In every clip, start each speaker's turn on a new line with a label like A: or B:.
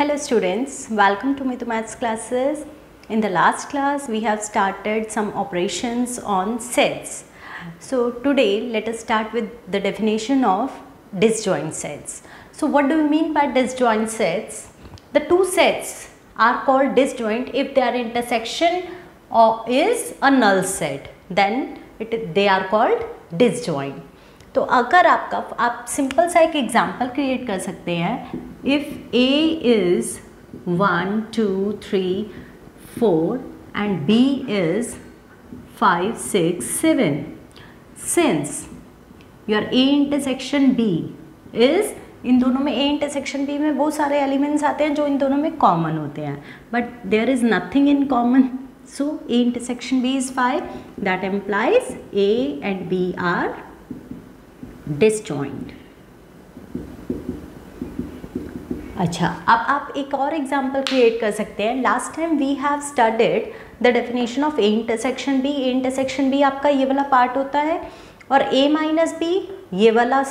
A: Hello students, welcome to Mithu Maths classes. In the last class we have started some operations on sets. So today let us start with the definition of disjoint sets. So what do we mean by disjoint sets? The two sets are called disjoint if their intersection is a null set, then they are called disjoint. तो अगर आप simple सा एक example create कर सकते हैं. If A is 1, 2, 3, 4 and B is 5, 6, 7. Since your A intersection B is, इन दोनों में A intersection B में वो सारे एलिमेंट्स आते हैं जो इन दोनों में कॉमन होते हैं, but there is nothing in common. So A intersection B is 5. That implies A and B are disjoint. अच्छा, अब आप एक और एग्जाम्पल क्रिएट कर सकते हैं. Last time we have studied the definition of A intersection B. A intersection B आपका ये वाला पार्ट होता है और ए माइनस बी ये वाला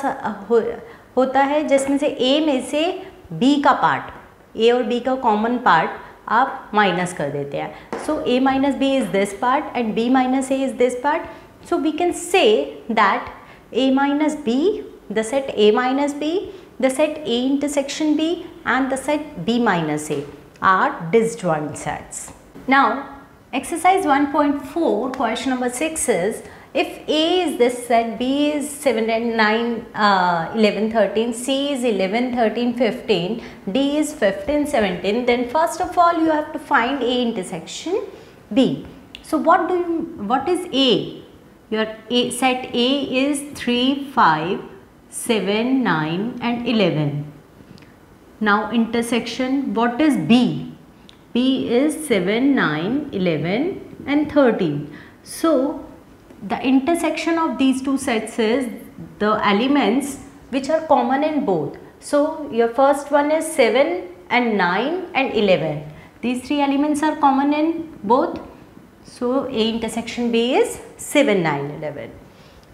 A: होता है, जिसमें से ए में से बी का पार्ट, ए और बी का कॉमन पार्ट आप माइनस कर देते हैं. So A minus B is this part and B minus A is this part. So we can say that A minus B, the set A minus B, the set A intersection B and the set B minus A are disjoint sets. Now exercise 1.4 question number 6 is, if A is this set, B is 7 and 9, 11, 13, C is 11, 13, 15, D is 15, 17, then first of all you have to find A intersection B. So what is A? Your set A is 3, 5, 7, 9 and 11. Now intersection, what is B? B is 7, 9, 11 and 13. So the intersection of these two sets is the elements which are common in both. So your first one is 7 and 9 and 11. These three elements are common in both. So A intersection B is 7, 9, 11.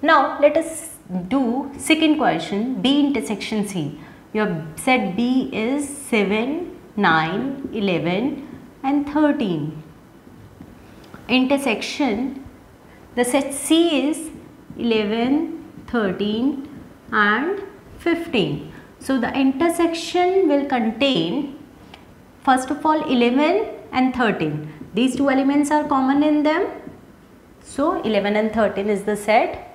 A: Now let us do second question, B intersection C. Your set B is 7, 9, 11 and 13. Intersection, the set C is 11, 13 and 15. So the intersection will contain first of all 11 and 13. These two elements are common in them. So 11 and 13 is the set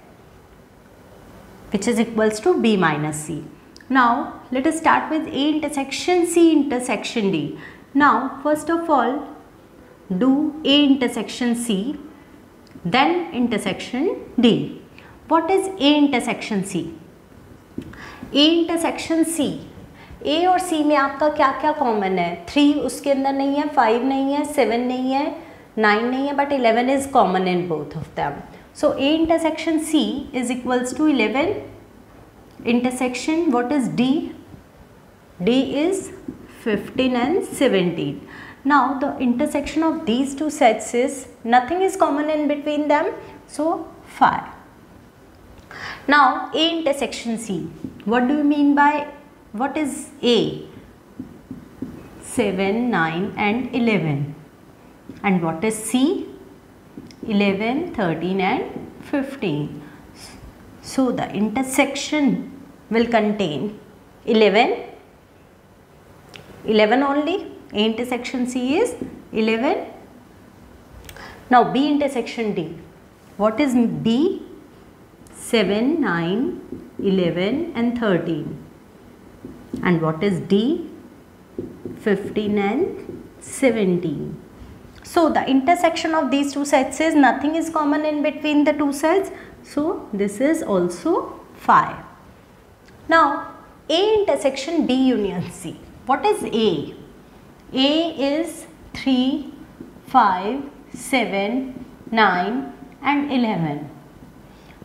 A: which is equals to B minus C. Now let us start with A intersection C intersection D. Now first of all do A intersection C, then intersection D. What is A intersection C? A intersection C, A और C में आपका क्या क्या common है? 3 उसके अंदर नहीं है, 5 नहीं है, 7 नहीं है, 9 नहीं है, but 11 is common in both of them. So A intersection C is equals to 11. Intersection, what is D? D is 15 and 17. Now the intersection of these two sets is nothing is common in between them, so 5. Now A intersection C, what do you mean by, what is A? 7, 9 and 11. And what is C? 11, 13 and 15. So the intersection will contain 11 only. A intersection C is 11. Now B intersection D. What is B? 7, 9, 11 and 13. And what is D? 15 and 17. So the intersection of these two sets is nothing is common in between the two sets. So this is also 5. Now A intersection B union C. What is A? A is 3, 5, 7, 9 and 11.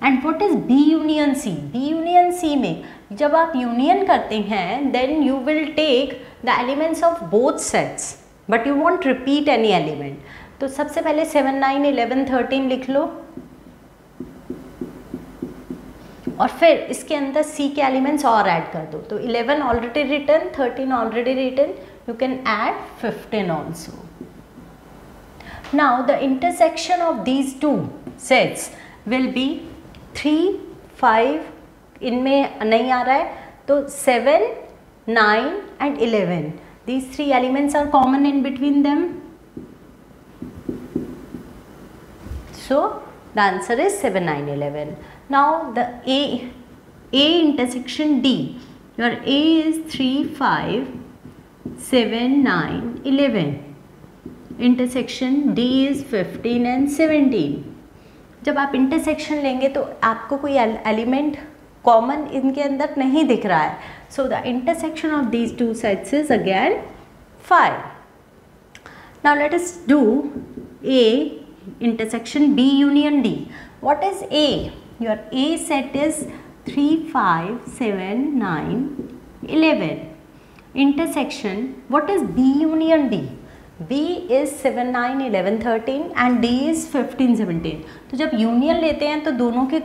A: And what is B union C? B union C में जब आप union करते हैं then you will take the elements of both sets but you won't repeat any element. तो सबसे पहले 7, 9, 11, 13 लिख लो और फिर इसके अंदर C के एलिमेंट्स और ऐड कर दो. तो 11 already written, 13 already written, you can add 15 also. Now the intersection of these two sets will be 3, 5, इनमें नहीं आ रहा है तो 7, 9 and 11. These three elements are common in between them. So the answer is 7, 9, 11. Now the A intersection D. Your A is 3, 5, 7, 9, 11. Intersection D is 15 and 17. जब आप intersection लेंगे तो आपको कोई एलिमेंट कॉमन इनके अंदर नहीं दिख रहा है. So the intersection of these two sets is again 5. Now let us do A intersection B union D. What is A? Your A set is 3, 5, 7, 9, 11. Intersection, what is B union D? B is 7, 9, 11, 13 and D is 15, 17. तो जब union लेते हैं तो दोनों के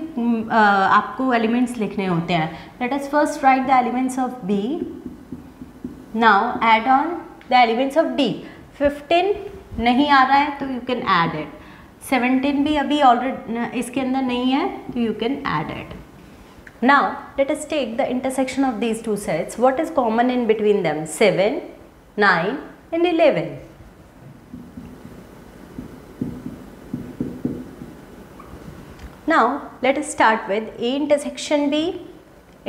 A: आपको elements लिखने होते हैं. Let us first right the elements of B. Now add on the elements of D. 15 नहीं आ रहा है तो यू कैन ऐड इट. 17 भी अभी ऑलरेडी इसके अंदर नहीं है तो you can add it. Now let us take the intersection of these two sets. What is common in between them? 7, 9 and 11. Now let us start with A intersection B,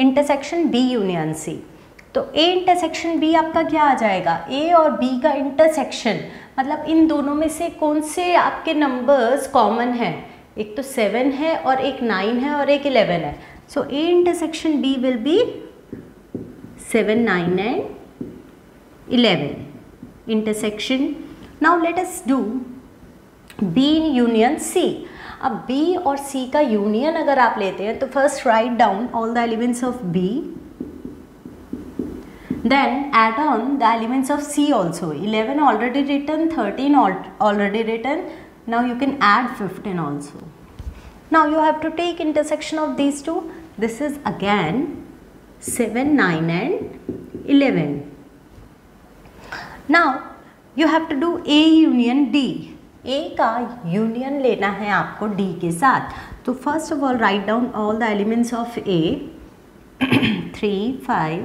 A: intersection B union C. तो A intersection B आपका क्या आ जाएगा? A और B का intersection मतलब इन दोनों में से कौन से आपके नंबर्स कॉमन हैं? एक तो 7 है और एक 9 है और एक 11 है. सो A intersection B will be 7, 9 and 11 intersection. Now let us do B union C. अब B और C का यूनियन अगर आप लेते हैं तो first write down all the elements of B, then add on the elements of C also. 11 already written, 13 already written. Now you can add 15 also. Now you have to take intersection of these two. This is again 7, 9 and 11. Now you have to do A union D. A का union लेना है आपको D के साथ. तो first of all right down all the elements of A. 3, 5,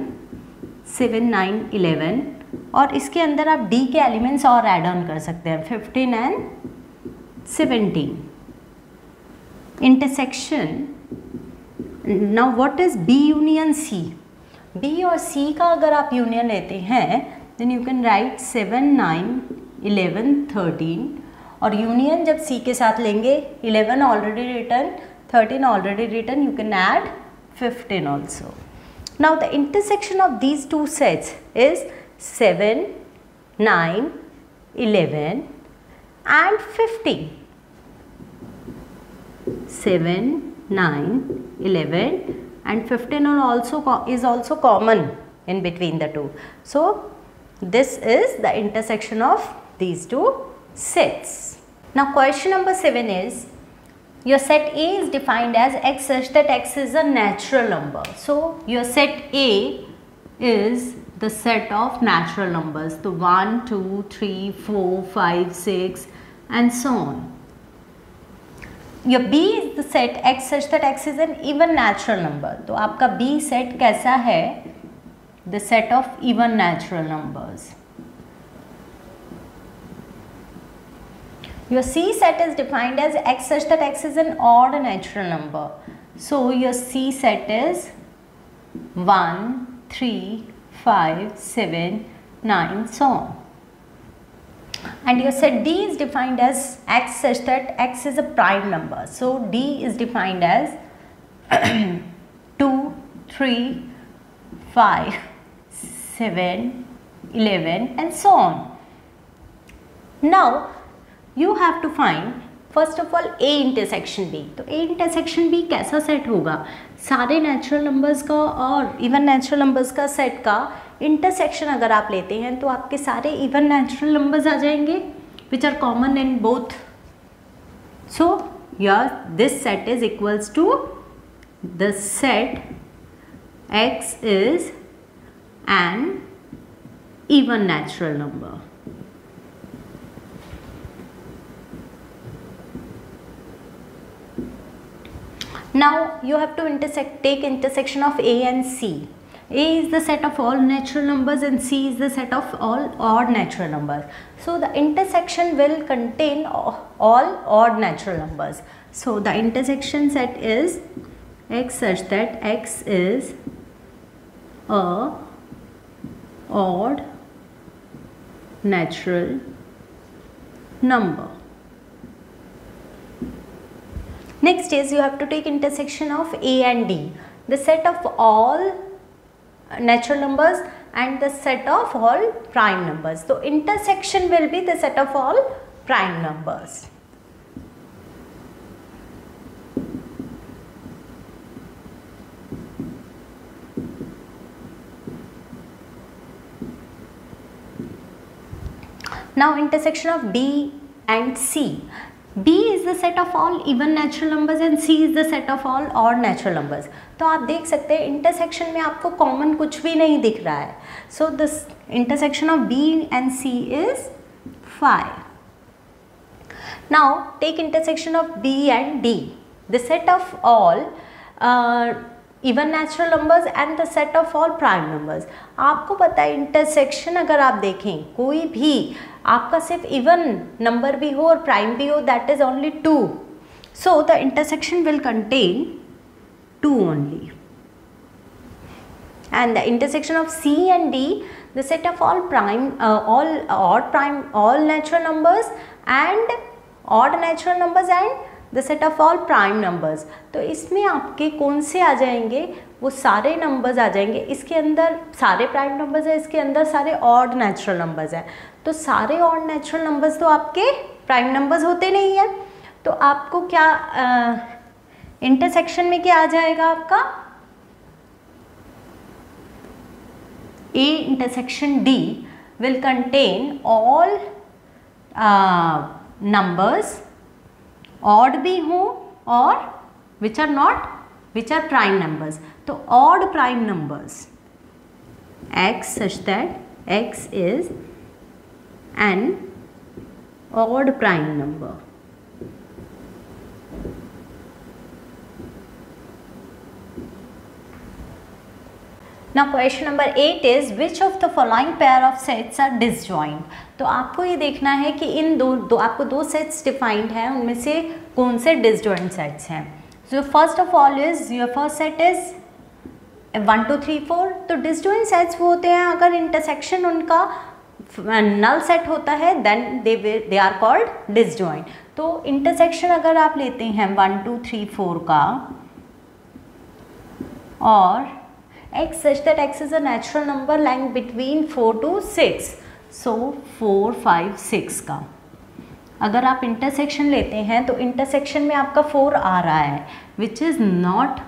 A: 7, 9, 11 और इसके अंदर आप D के एलिमेंट्स और ऐड ऑन कर सकते हैं 15 and 17. Intersection. Now what is B union C? B और C का अगर आप यूनियन लेते हैं देन यू कैन राइट 7, 9, 11, 13 और यूनियन जब C के साथ लेंगे 11 already return, 13 already return, you can add 15 also. Now the intersection of these two sets is 7, 9, 11 and 15. 7, 9, 11 and 15 is also common in between the two. So this is the intersection of these two sets. Now question number 7 is your set A is defined as x such that x is a natural number. So your set A is the set of natural numbers. So 1, 2, 3, 4, 5, 6 and so on. Your B is the set x such that x is an even natural number. तो आपका B set कैसा है? The set of even natural numbers. Your C set is defined as x such that x is an odd natural number. So your C set is 1, 3, 5, 7, 9, so on. And your set D is defined as x such that x is a prime number. So D is defined as 2, 3, 5, 7, 11 and so on. Now you have to find first of all A intersection B. तो A intersection B कैसा set होगा? सारे natural numbers का और even natural numbers का set का intersection अगर आप लेते हैं तो आपके सारे इवन नेचुरल नंबर्स आ जाएंगे which are common in both. So your this set is equals to the set X is an even natural number. Now you have to take intersection of A and C. A is the set of all natural numbers and C is the set of all odd natural numbers. So the intersection will contain all odd natural numbers. So the intersection set is x such that x is a odd natural number. Next is you have to take intersection of A and D, the set of all natural numbers and the set of all prime numbers. So intersection will be the set of all prime numbers. Now intersection of B and C. B is the set of all even natural numbers and C is the set of all odd natural numbers. तो आप देख सकते हैं intersection में आपको common कुछ भी नहीं दिख रहा है. So this intersection of B and C is 5. Now take intersection of B and D, the set of all even natural numbers and the set of all prime numbers. आपको पता है इंटरसेक्शन अगर आप देखें कोई भी आपका सिर्फ इवन नंबर भी हो और प्राइम भी हो, that is only 2. So the intersection will contain 2 only. And the intersection of C and D, the set of all prime, all odd prime, all natural numbers and odd natural numbers and the set of all prime numbers. तो इसमें आपके कौन से आ जाएंगे, वो सारे numbers आ जाएंगे. इसके अंदर सारे प्राइम नंबर्स है, इसके अंदर सारे ऑड नेचुरल नंबर्स है. तो सारे ऑड नेचुरल नंबर्स तो आपके प्राइम नंबर्स होते नहीं है. तो आपको क्या इंटरसेक्शन में क्या आ जाएगा आपका, A intersection D will contain all numbers odd भी हो और which are prime numbers. तो odd prime numbers x such that x is an odd prime number. Now question number 8 is which of the following pair of sets are disjoint. तो आपको ये देखना है कि इन दो आपको दो सेट्स डिफाइंड हैं, उनमें से कौन से डिसजॉइंट सेट्स हैं. So first of all is your first set is 1 2 3 4. तो डिसजॉइंट सेट्स वो होते हैं अगर इंटरसेक्शन उनका नल सेट होता है then they are called disjoint. तो इंटरसेक्शन अगर आप लेते हैं 1 2 3 4 का और x such that x is a natural number lying between 4 to 6, so 4 5 6 का अगर आप इंटरसेक्शन लेते हैं तो इंटरसेक्शन में आपका 4 आ रहा है which is not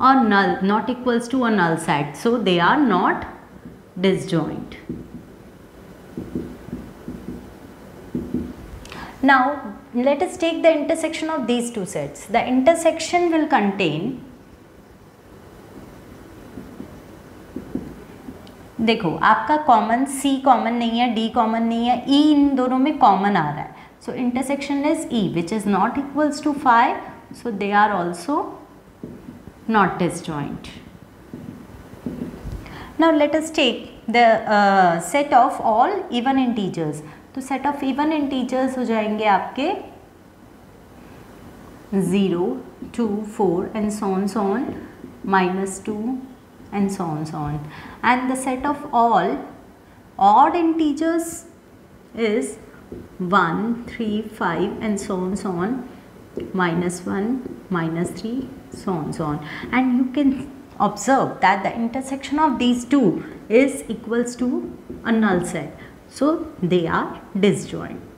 A: a null, not equals to a null set, so they are not disjoint. Now let us take the intersection of these two sets. The intersection will contain, देखो आपका common C common नहीं है, D common नहीं है, E इन दोनों में common आ रहा है. So intersection is E which is not equals to 5, so they are also not disjoint. Now let us take the set of all even integers. तो सेट ऑफ इवन इंटीजर्स हो जाएंगे आपके 0 2 4 and so on -2 and so on. And the set of all odd integers is 1 3 5 and so on -1 -3 so on. And you can observe that the intersection of these two is equals to a null set, so they are disjoint.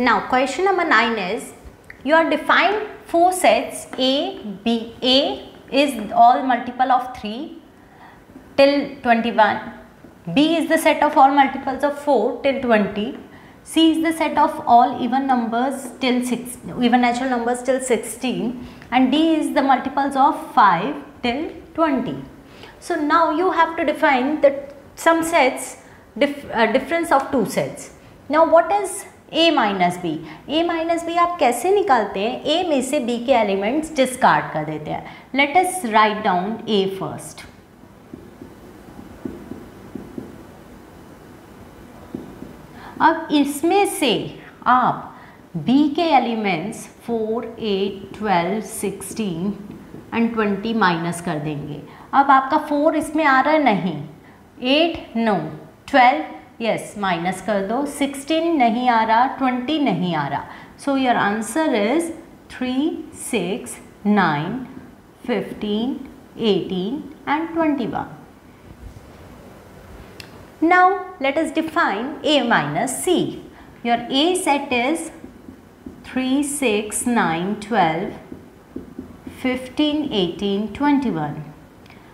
A: Now question number 9 is you are defined 4 sets A, B. A is all multiple of 3 till 21. B is the set of all multiples of 4 till 20. C is the set of all even numbers till 6, even natural numbers till 16, and D is the multiples of 5 till 20. So now you have to define the some sets, difference of two sets. Now what is A minus B? A minus B आप कैसे निकालते हैं? A में से B के elements discard कर देते हैं. Let us write down A first. अब इसमें से आप B के एलिमेंट्स 4, 8, 12, 16 एंड 20 माइनस कर देंगे. अब आपका 4 इसमें आ रहा है नहीं, 8 नो, 12 यस माइनस कर दो, 16 नहीं आ रहा, 20 नहीं आ रहा. So your answer is 3, 6, 9, 15, 18 and 21. Now let us define A minus C. Your A set is 3, 6, 9, 12, 15, 18, 21,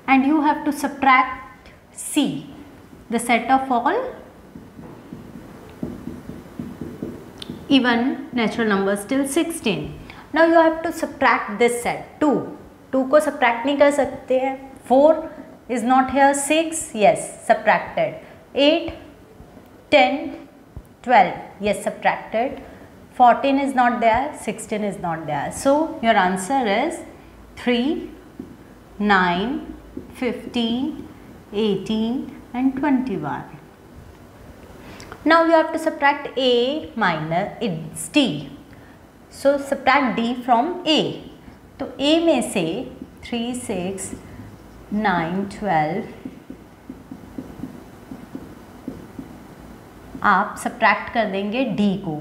A: and you have to subtract C, the set of all even natural numbers till 16. Now you have to subtract this set 2. 2 को subtract नहीं कर सकते हैं. 4 is not here. 6 yes subtracted. 8, 10, 12 yes subtracted. 14 is not there, 16 is not there. So your answer is 3, 9, 15, 18 and 21. Now you have to subtract A minus D. So subtract D from A. तो A में से 3, 6, 9, 12 आप subtract कर देंगे D को.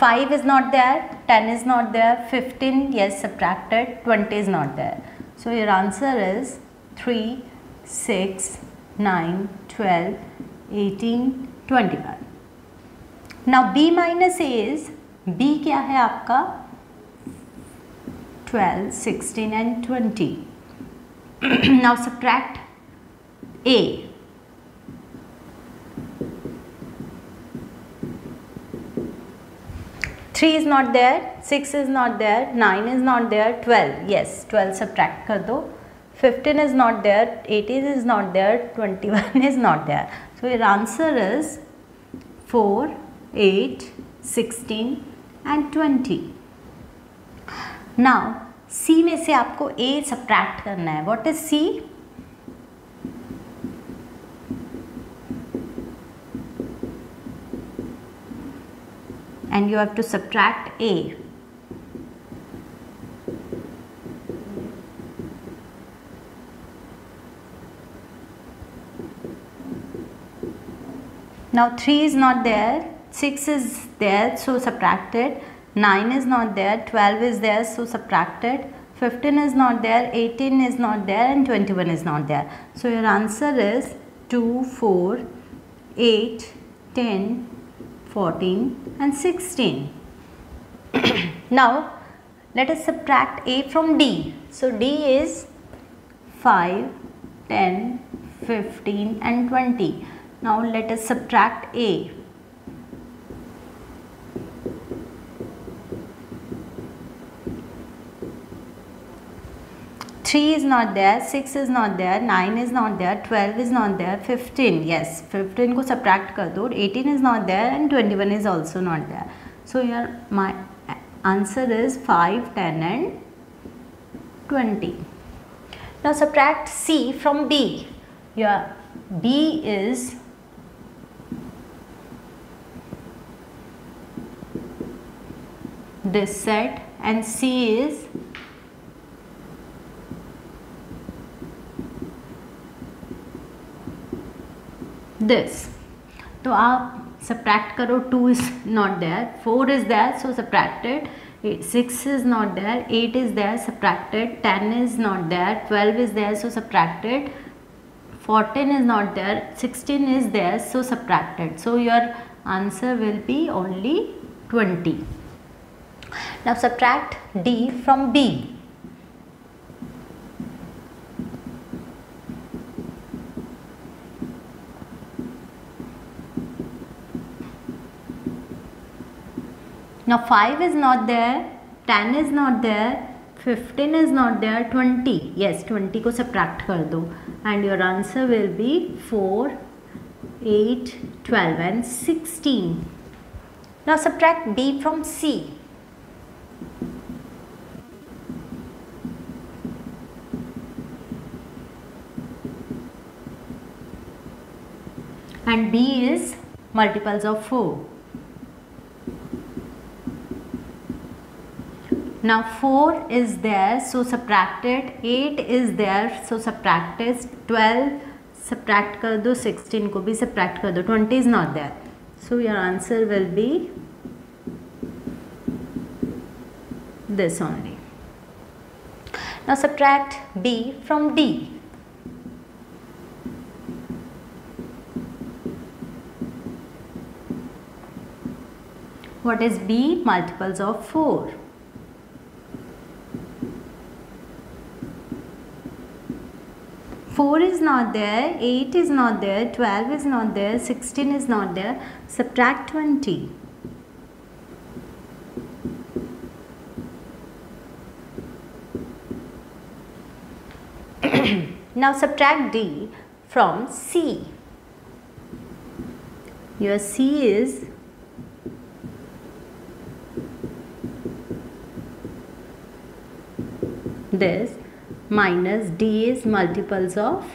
A: 5 is not there, 10 is not there, 15 yes subtracted, 20 is not there. So your answer is 3, 6, 9, 12, 18, 21. Now B minus A is, B क्या है आपका 12, 16 and 20. Now subtract A. 3 is not there, 6 is not there, 9 is not there, 12 yes 12 subtract कर दो. 15 is not there, 18 is not there, 21 is not there. So your answer is 4, 8, 16 and 20. Now C में से आपको A subtract करना है. What is C? And you have to subtract A. Now 3 is not there, 6 is there, so subtracted. 9 is not there, 12 is there, so subtracted. 15 is not there, 18 is not there and 21 is not there. So your answer is 2, 4, 8, 10, 14 and 16. Now let us subtract A from D. So D is 5, 10, 15 and 20. Now let us subtract A. 3 is not there, 6 is not there, 9 is not there, 12 is not there, 15 yes 15 को subtract कर दो, 18 is not there and 21 is also not there. So here my answer is 5, 10 and 20. Now subtract C from B. Your B is this set and C is this. तो आप subtract करो, 2 is not there, 4 is there, so subtracted. 6 is not there, 8 is there, subtracted. 10 is not there, 12 is there, so subtracted. 14 is not there, 16 is there, so subtracted. So your answer will be only 20. Now subtract D from B. Now 5 is not there, 10 is not there, 15 is not there, 20. Yes, 20 को subtract कर दो and your answer will be 4, 8, 12 and 16. Now subtract B from C. And B is multiples of 4. Now 4 is there, so subtract it. 8 is there, so subtract it. 12 subtract कर दो, 16 को भी subtract कर दो. 20 is not there, so your answer will be this only. Now subtract B from D. What is B? Multiples of 4. Four is not there, 8 is not there, 12 is not there, 16 is not there. Subtract 20. Now subtract D from C. Your C is this, minus D is multiples of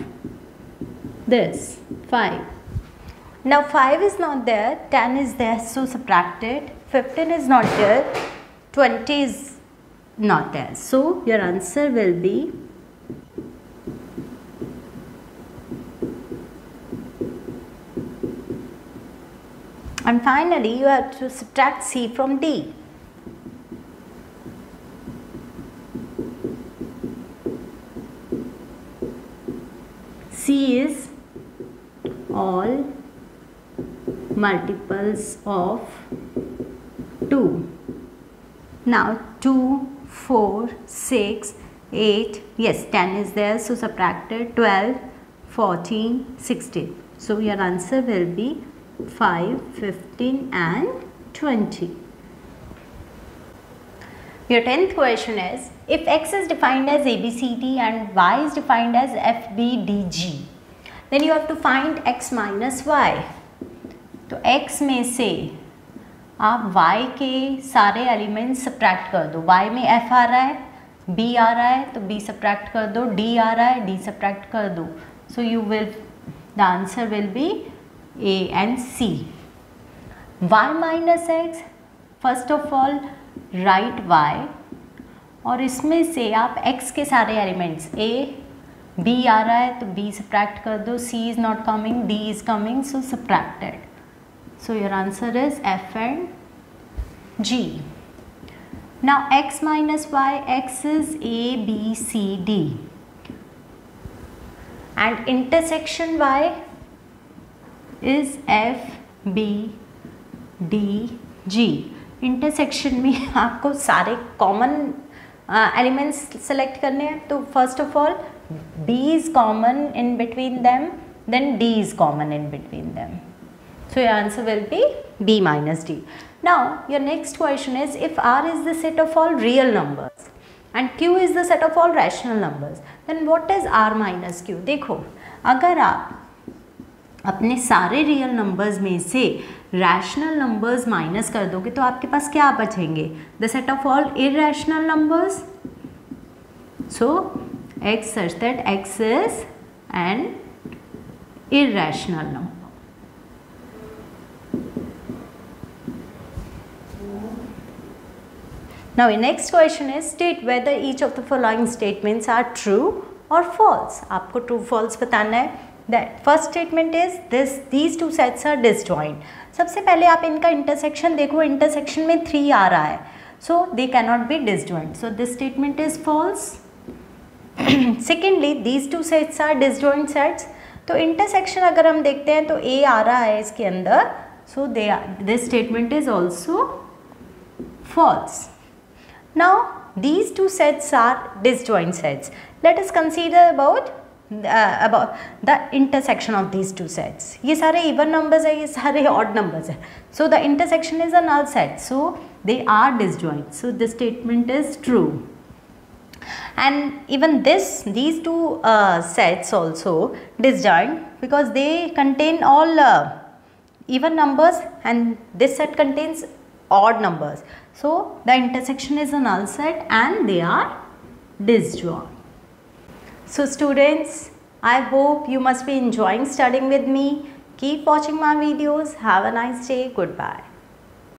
A: this, 5. Now 5 is not there, 10 is there, so subtract it. 15 is not there, 20 is not there, so your answer will be and finally you have to subtract C from D. C is all multiples of 2. Now 2, 4, 6, 8, yes 10 is there, so subtract it. 12, 14, 16. So your answer will be 5, 15 and 20. Your 10th question is, if x is defined as ABCD and y is defined as FBDG, then you have to find x minus y. तो x में से आप y के सारे elements subtract कर दो. y में f आ रहा है, b आ रहा है, तो b सब्ट्रैक्ट कर दो. d आ रहा है, d सब्ट्रैक्ट कर दो. So you will, the answer will be A and C. Y minus x, first of all write y और इसमें से आप x के सारे एलिमेंट्स a, b आ रहा है तो b सब्ट्रैक्ट कर दो. C is not coming, d is coming, so subtracted. So your answer is F and G. Now x minus y, x is A, B, C, D. And intersection y is F, B, D, G. Intersection में आपको सारे common elements select करने हैं. तो first of all B is common in between them, then D is common in between them. So your answer will be B minus D. Now your next question is, if R is the set of all real numbers and Q is the set of all rational numbers, then what is R minus Q? देखो, अगर आप अपने सारे real numbers में से rational numbers minus कर दोगे तो आपके पास क्या बचेंगे? The set of all irrational numbers. So x such that x is an irrational number. Now your next question is, state whether each of the following statements are true or false. आपको true false बताना है. That first statement is these two sets are disjoint. सबसे पहले आप इनका intersection देखो, intersection में 3 आ रहा है, so they cannot be disjoint. So this statement is false. Secondly, these two sets are disjoint sets. तो intersection अगर हम देखते हैं तो A आ रहा है इसके अंदर, so this statement is also false. Now these two sets are disjoint sets. Let us consider about about the intersection of these two sets. ये सारे even numbers है, ये सारे odd numbers है. So the intersection is a null set. So they are disjoint. So this statement is true. And even these two sets also disjoint because they contain all even numbers and this set contains odd numbers. So the intersection is a null set and they are disjoint. So students, I hope you must be enjoying studying with me. Keep watching my videos. Have a nice day. Goodbye.